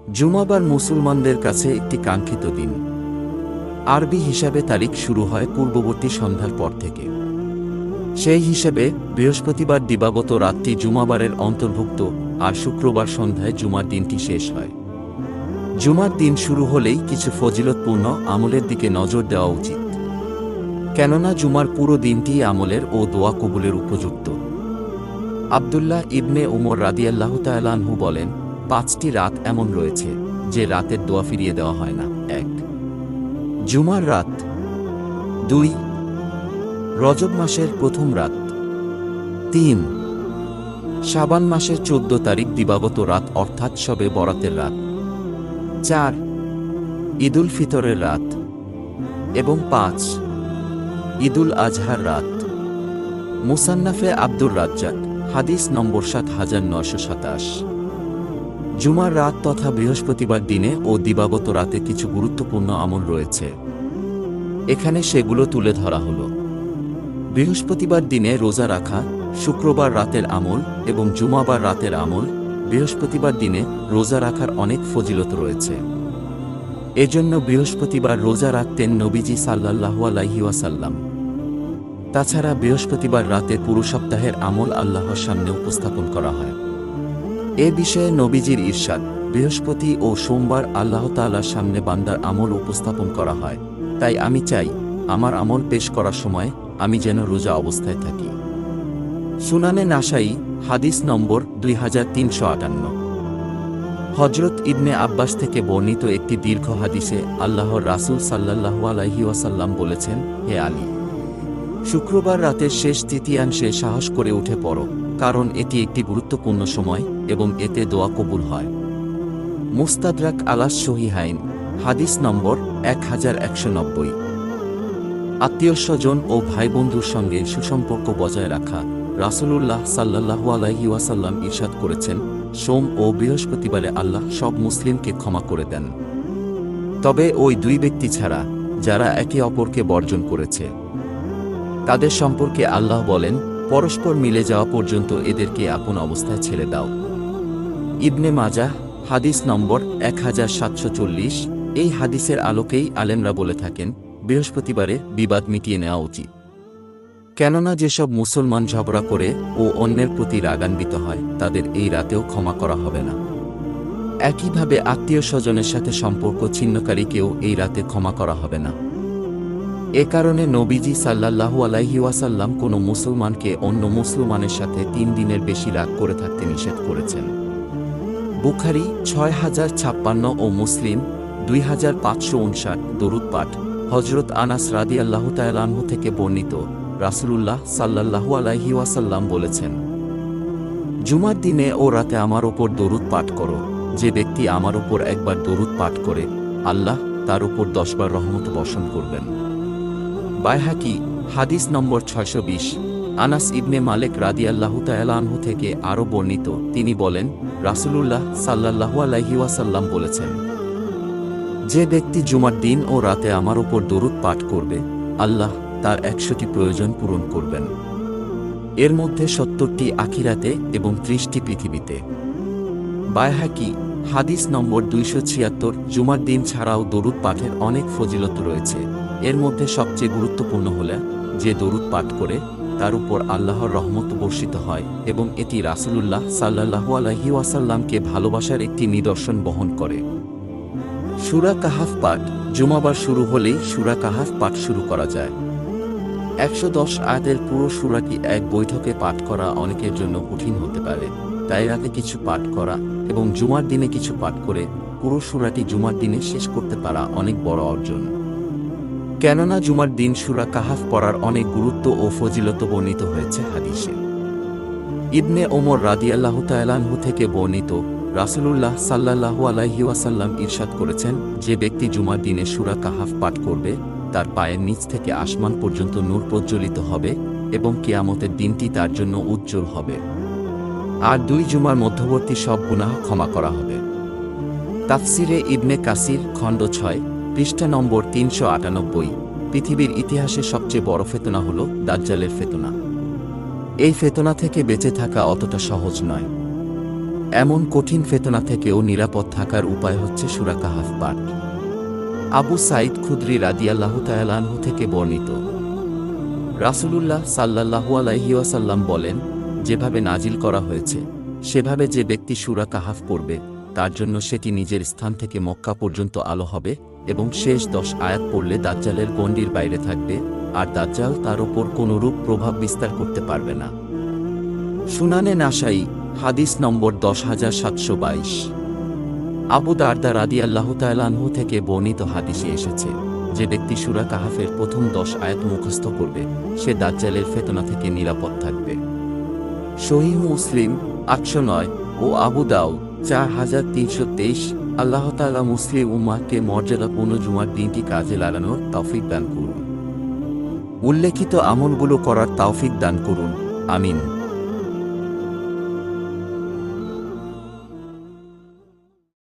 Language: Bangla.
জুমাবার মুসলমানদের কাছে একটি কাঙ্ক্ষিত দিন। আরবি হিসাবে তারিখ শুরু হয় পূর্ববর্তী সন্ধ্যার পর থেকে। সেই হিসেবে বৃহস্পতিবার দিবাগত রাতটি জুমাবারের অন্তর্ভুক্ত, আর শুক্রবার সন্ধ্যায় জুমার দিনটি শেষ হয়। জুমার দিন শুরু হলেই কিছু ফজিলতপূর্ণ আমলের দিকে নজর দেওয়া উচিত, কেননা জুমার পুরো দিনটি আমলের ও দোয়া কবুলের উপযুক্ত। আব্দুল্লাহ ইবনে উমর রাদিয়াল্লাহু তাআলা আনহু বলেন, 5টি রাত এমন রয়েছে যে রাতের দোয়া ফিরিয়ে দেওয়া হয় না। 1. জুমার রাত। 2. রজব মাসের প্রথম রাত। 3. শাবান মাসের 14 তারিখ দিবাগত রাত অর্থাৎ শবে বরাতের রাত। 4. ঈদুল ফিতরের রাত। এবং 5. ঈদুল আজহার রাত। মুসান্নাফে আব্দুর রাজ্জাক, হাদিস নম্বর 7927। জুমার রাত তথা বৃহস্পতিবার দিনে ও দিবাগত রাতে কিছু গুরুত্বপূর্ণ আমল রয়েছে, এখানে সেগুলো তুলে ধরা হল। বৃহস্পতিবার দিনে রোজা রাখা, শুক্রবার রাতের আমল এবং জুমাবার রাতের আমল। বৃহস্পতিবার দিনে রোজা রাখার অনেক ফজিলত রয়েছে, এজন্য বৃহস্পতিবার রোজা রাখতেন নবীজি সাল্লাল্লাহু আলাইহি ওয়াসাল্লাম। তাছাড়া বৃহস্পতিবার রাতে পুরো সপ্তাহের আমল আল্লাহর সামনে উপস্থাপন করা হয়। এ বিষয়ে নবীজির ইরশাদ, বৃহস্পতি ও সোমবার আল্লাহ তাআলার সামনে বান্দার আমল উপস্থাপন করা হয়, তাই আমি চাই আমার আমল পেশ করার সময় আমি যেন রোজা অবস্থায় থাকি। সুনানে নাসাই, হাদিস নম্বর 2358। হযরত ইবনে আব্বাস থেকে বর্ণিত একটি দীর্ঘ হাদিসে আল্লাহর রাসূল সাল্লাল্লাহু আলাইহি ওয়াসাল্লাম বলেছেন, হে আলী, শুক্রবার রাতের শেষ তৃতীয়াংশে সাহস করে উঠে পড়ো, কারণ এটি একটি গুরুত্বপূর্ণ সময় এবং এতে দোয়া কবুল হয়। মুস্তাদরাক আলাস সহিহাইন, হাদিস নম্বর 1190। আত্মীয়স্বজন ও ভাই বন্ধুর সঙ্গে সুসম্পর্ক বজায় রাখা। রাসূলুল্লাহ সাল্লাল্লাহু আলাইহি ওয়াসাল্লাম ইরশাদ করেছেন, সোম ও বৃহস্পতিবারে আল্লাহ সব মুসলিমকে ক্ষমা করে দেন, তবে ওই 2 ব্যক্তি ছাড়া যারা একে অপরকে বর্জন করেছে। তাদের সম্পর্কে আল্লাহ বলেন, পরস্পর মিলে যাওয়া পর্যন্ত এদেরকে আপন অবস্থায় ছেড়ে দাও। ইবনে মাজাহ, হাদিস নম্বর 1740। এই হাদিসের আলোকেই আলেমরা বলে থাকেন, বৃহস্পতিবারে বিবাদ মিটিয়ে নেওয়া উচিত, কেননা যেসব মুসলমান ঝগড়া করে ও অন্যের প্রতি রাগান্বিত হয় তাদের এই রাতেও ক্ষমা করা হবে না। একইভাবে আত্মীয় স্বজনের সাথে সম্পর্ক ছিন্নকারীকেও এই রাতে ক্ষমা করা হবে না। এ কারণে নবীজি সাল্লাল্লাহু আলাইহি ওয়াসাল্লাম কোনো মুসলমানকে অন্য মুসলমানের সাথে 3 দিনের বেশি রাগ করে থাকতে নিষেধ করেছেন। বুখারী 6056 ও মুসলিম 2559। দরুদ পাঠ। হযরত আনাস রাদিয়াল্লাহু তাআলা আনহু থেকে বর্ণিত, রাসূলুল্লাহ সাল্লাল্লাহু আলাইহি ওয়াসাল্লাম বলেছেন, জুমার দিনে ও রাতে আমার ওপর দরুদ পাঠ করো। যে ব্যক্তি আমার ওপর একবার দরুদ পাঠ করে, আল্লাহ তার উপর 10 বার রহমত বর্ষণ করবেন। বাইহাকি, হাদিস নম্বর 620। আনাস ইবনে মালিক রাদিয়াল্লাহু তাআলা আনহু থেকে আরও বর্ণিত, তিনি বলেন, রাসূলুল্লাহ সাল্লাল্লাহু আলাইহি ওয়াসাল্লাম বলেছেন, যে ব্যক্তি জুমার দিন ও রাতে আমার উপর দরুদ পাঠ করবে, আল্লাহ তার 100টি প্রয়োজন পূরণ করবেন। এর মধ্যে 70টি আখিরাতে এবং 30টি পৃথিবীতে। বাইহাকি, হাদিস নম্বর 276। জুমার দিন ছাড়াও দরুদ পাঠের অনেক ফজিলত রয়েছে, এর মধ্যে সবচেয়ে গুরুত্বপূর্ণ হল যে দরুদ পাঠ করে তার উপর আল্লাহর রহমত বর্ষিত হয় এবং এটি রাসূলুল্লাহ সাল্লাল্লাহু আলাইহি ওয়াসাল্লামকে ভালোবাসার একটি নিদর্শন বহন করে। সূরা কাহাফ পাঠ। জুমাবার শুরু হলেই সূরা কাহাফ পাঠ শুরু করা যায়। 110 আয়াতের পুরো সূরাটি এক বৈঠকে পাঠ করা অনেকের জন্য কঠিন হতে পারে, তাই রাতে কিছু পাঠ করা এবং জুমার দিনে কিছু পাঠ করে পুরো সূরাটি জুমার দিনে শেষ করতে পারা অনেক বড় অর্জন, কেননা জুমার দিন সূরা কাহাফ পড়ার অনেক গুরুত্ব ও ফজিলত বর্ণিত হয়েছে হাদিসে। ইবনে ওমর রাদিয়াল্লাহু তাআলা আনহু থেকে বর্ণিত, রাসূলুল্লাহ সাল্লাল্লাহু আলাইহি ওয়াসাল্লাম ইরশাদ করেছেন, যে ব্যক্তি জুমার দিনে সূরা কাহাফ পাঠ করবে তার পায়ের নিচ থেকে আসমান পর্যন্ত নূর প্রজ্বলিত হবে এবং কিয়ামতের দিনটি তার জন্য উজ্জ্বল হবে, আর 2 জুমার মধ্যবর্তী সব গুনাহ ক্ষমা করা হবে। তাফসিরে ইবনে কাসির, খণ্ড 6, পৃষ্ঠা নম্বর 398। পৃথিবীর ইতিহাসে সবচেয়ে বড় ফিতনা হল দাজ্জালের ফিতনা। এই ফিতনা থেকে বেঁচে থাকা অতটা সহজ নয়। এমন কঠিন ফেতনা থেকেও নিরাপদ থাকার উপায় হচ্ছে সূরা কাহাফ পাঠ। আবু সাঈদ খুদরি রাদিয়াল্লাহু তাআলা আনহু থেকে বর্ণিত, রাসূলুল্লাহ সাল্লাল্লাহু আলাইহি ওয়াসাল্লাম বলেন, যেভাবে নাজিল করা হয়েছে সেভাবে যে ব্যক্তি সূরা কাহাফ পড়বে তার জন্য সেটি নিজের স্থান থেকে মক্কা পর্যন্ত আলো হবে এবং শেষ 10 আয়াত পড়লে দাজ্জালের গণ্ডির বাইরে থাকবে আর দাজ্জাল তার ওপর কোনরূপ প্রভাব বিস্তার করতে পারবে না। সুনানে নাসাই, হাদিস নম্বর 10722। আবু দারদা রাদিয়াল্লাহু তাআলা আনহু থেকে বর্ণিত হাদিসে এসেছে, যে ব্যক্তি সূরা কাহাফের প্রথম 10 আয়াত মুখস্থ করবে সে দাজ্জালের ফেতনা থেকে নিরাপদ থাকবে। সহিহ মুসলিম 809 ও আবু দাউদ 4323। আল্লাহ তাআলা মুসলিম উম্মাহকে মর্যাদাপূর্ণ জুমার দিনটি কাজে লাগানোর তৌফিক দান করুন। উল্লেখিত আমলগুলো করার তৌফিক দান করুন। আমিন।